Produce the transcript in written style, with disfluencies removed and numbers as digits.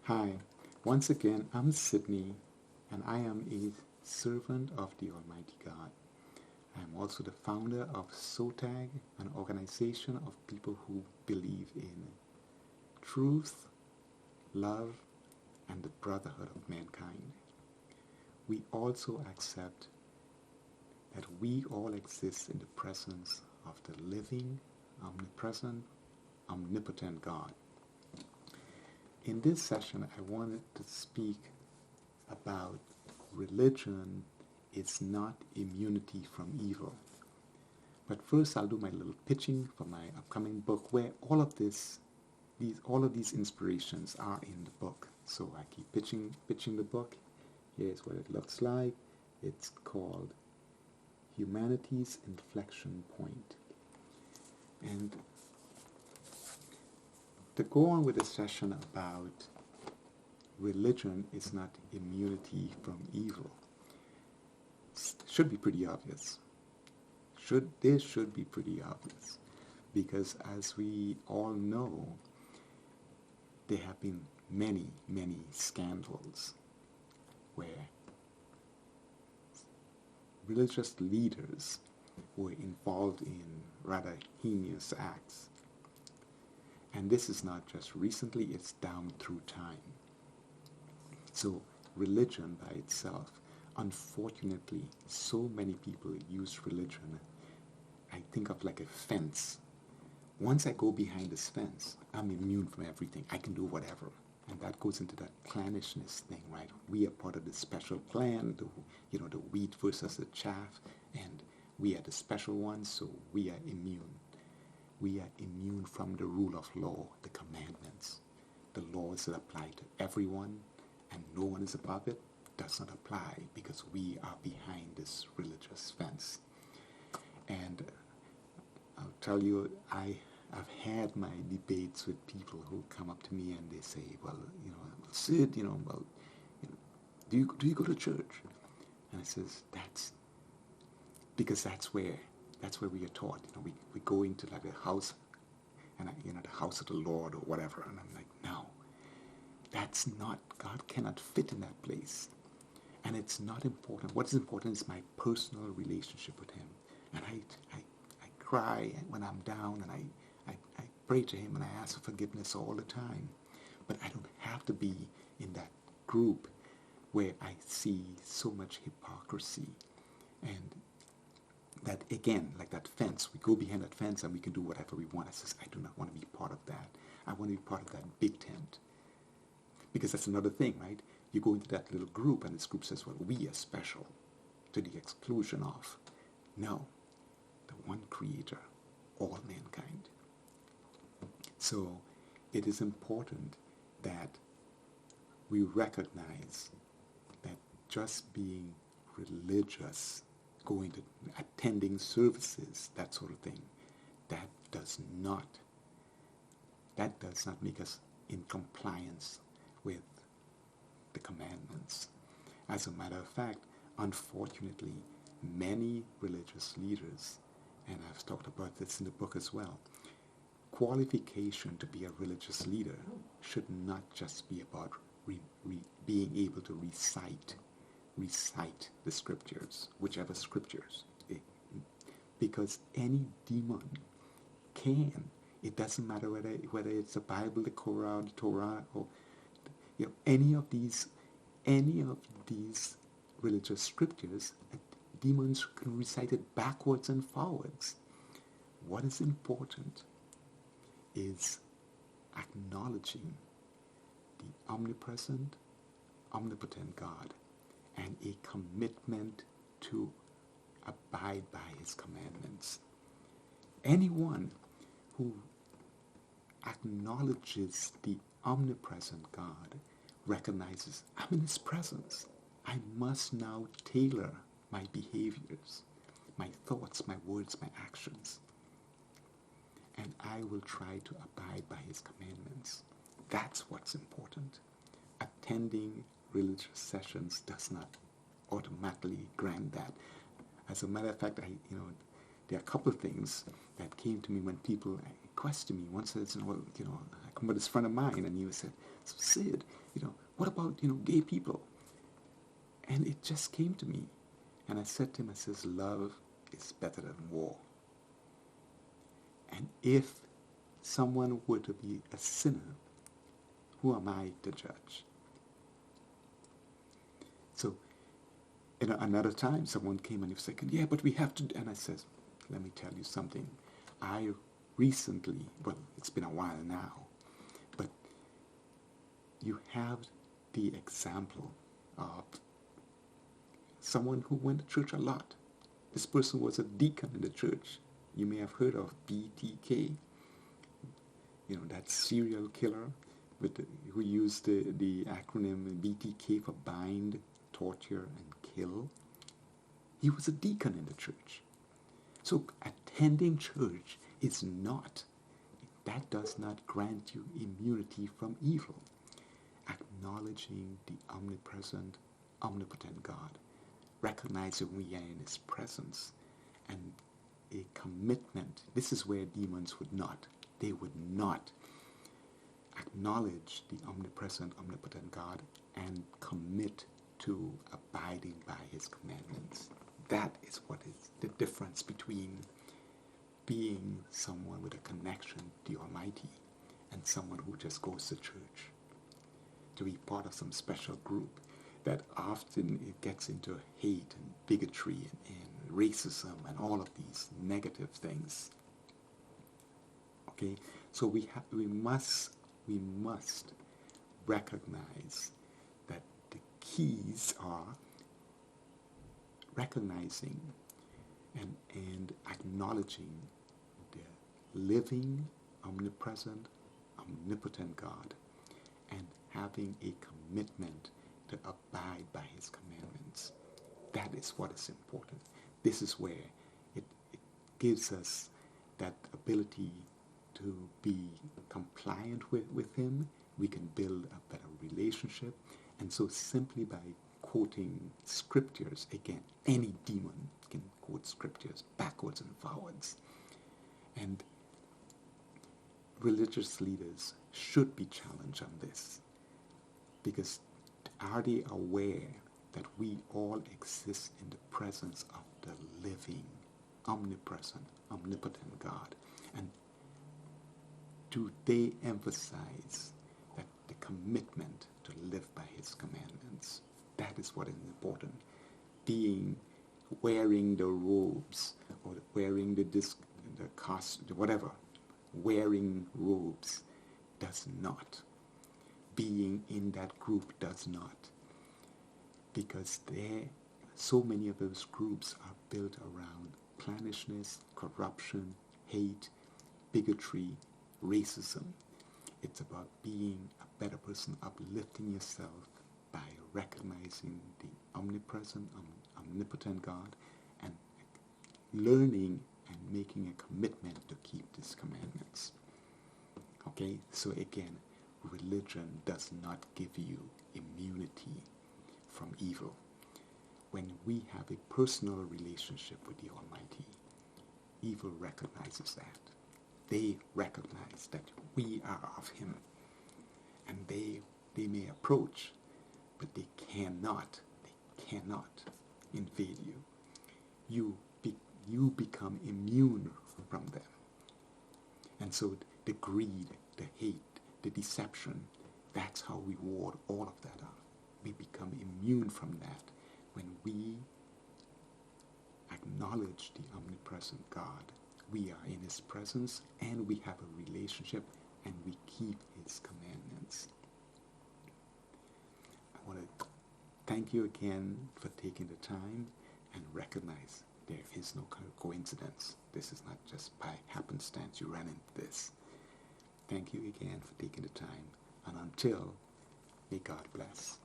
Hi, once again, I'm Sydney, and I am a servant of the Almighty God. I am also the founder of SOTAG, an organization of people who believe in truth, love, and the brotherhood of mankind. We also accept that we all exist in the presence of the living, omnipresent, omnipotent God. In this session, I wanted to speak about religion is not immunity from evil. But first, I'll do my little pitching for my upcoming book, where all of these inspirations are in the book. So I keep pitching the book. Here's what it looks like. It's called Humanity's Inflection Point. And to go on with a session about religion is not immunity from evil, should be pretty obvious. This should be pretty obvious, because as we all know, there have been many, many scandals where religious leaders were involved in rather heinous acts. And this is not just recently, it's down through time. So religion by itself, unfortunately, so many people use religion. I think of like a fence. Once I go behind this fence, I'm immune from everything. I can do whatever. And that goes into that clannishness thing, right? We are part of the special clan, the wheat versus the chaff, and we are the special ones, so we are immune. We are immune from the rule of law, the commandments. The laws that apply to everyone, and no one is above it, does not apply because we are behind this religious fence. And I'll tell you, I've had my debates with people who come up to me and they say, well, Sid, do you go to church? And I says, that's where we are taught. We go into like a house, and the house of the Lord or whatever. And I'm like, no, that's not. God cannot fit in that place, and it's not important. What is important is my personal relationship with Him, and I cry when I'm down, and I pray to Him, and I ask for forgiveness all the time. But I don't have to be in that group where I see so much hypocrisy, and that, again, like that fence, we go behind that fence and we can do whatever we want. I says, I do not want to be part of that. I want to be part of that big tent. Because that's another thing, right? You go into that little group and this group says, well, we are special to the exclusion of. No, the one creator, all mankind. So it is important that we recognize that just being religious, going to attending services, that sort of thing, that does not make us in compliance with the commandments. As a matter of fact, unfortunately, many religious leaders, and I've talked about this in the book as well, qualification to be a religious leader should not just be about being able to recite the scriptures, whichever scriptures, because any demon can. It doesn't matter whether it's the Bible, the Quran, the Torah, or any of these religious scriptures. Demons can recite it backwards and forwards. What is important is acknowledging the omnipresent, omnipotent God, and a commitment to abide by His commandments. Anyone who acknowledges the omnipresent God recognizes, I'm in His presence. I must now tailor my behaviors, my thoughts, my words, my actions. And I will try to abide by His commandments. That's what's important. Attending religious sessions does not automatically grant that. As a matter of fact, there are a couple of things that came to me when people question me. One says, I talking about this friend of mine, and he said, so Sid, what about, gay people? And it just came to me. And I said to him, I says, love is better than war. And if someone were to be a sinner, who am I to judge? So, another time someone came and he was saying, yeah, but we have to, and I says, let me tell you something. I recently, well, it's been a while now, but you have the example of someone who went to church a lot. This person was a deacon in the church. You may have heard of BTK, that serial killer who used the acronym BTK for bind, torture, and kill. He was a deacon in the church. So attending church that does not grant you immunity from evil. Acknowledging the omnipresent, omnipotent God, recognizing we are in His presence, and a commitment. This is where demons would not acknowledge the omnipresent, omnipotent God and commit to abiding by His commandments. That is what is the difference between being someone with a connection to the Almighty and someone who just goes to church to be part of some special group that often it gets into hate and bigotry and racism and all of these negative things. Okay, so we must recognize that the keys are recognizing and acknowledging the living, omnipresent, omnipotent God, and having a commitment to abide by His commandments. That is what is important. This is where it gives us that ability to be compliant with Him. We can build a better relationship. And so simply by quoting scriptures, again, any demon can quote scriptures backwards and forwards. And religious leaders should be challenged on this, because are they aware that we all exist in the presence of the living, omnipresent, omnipotent God? And do they emphasize that the commitment to live by His commandments? That is what is important. Wearing the robes, or wearing the costume, whatever, wearing robes does not. Being in that group does not. Because so many of those groups are built around clannishness, corruption, hate, bigotry, racism. It's about being a better person, uplifting yourself by recognizing the omnipresent, omnipotent God, and learning and making a commitment to keep His commandments. Okay, so again, religion does not give you immunity from evil. When we have a personal relationship with the Almighty, evil recognizes that. They recognize that we are of Him, and they may approach, but they cannot invade you. You become immune from them. And so the greed, the hate, the deception, that's how we ward all of that off. We become immune from that when we acknowledge the omnipresent God. We are in His presence, and we have a relationship, and we keep His commandments. I want to thank you again for taking the time and recognize there is no coincidence. This is not just by happenstance you ran into this. Thank you again for taking the time, and until, may God bless.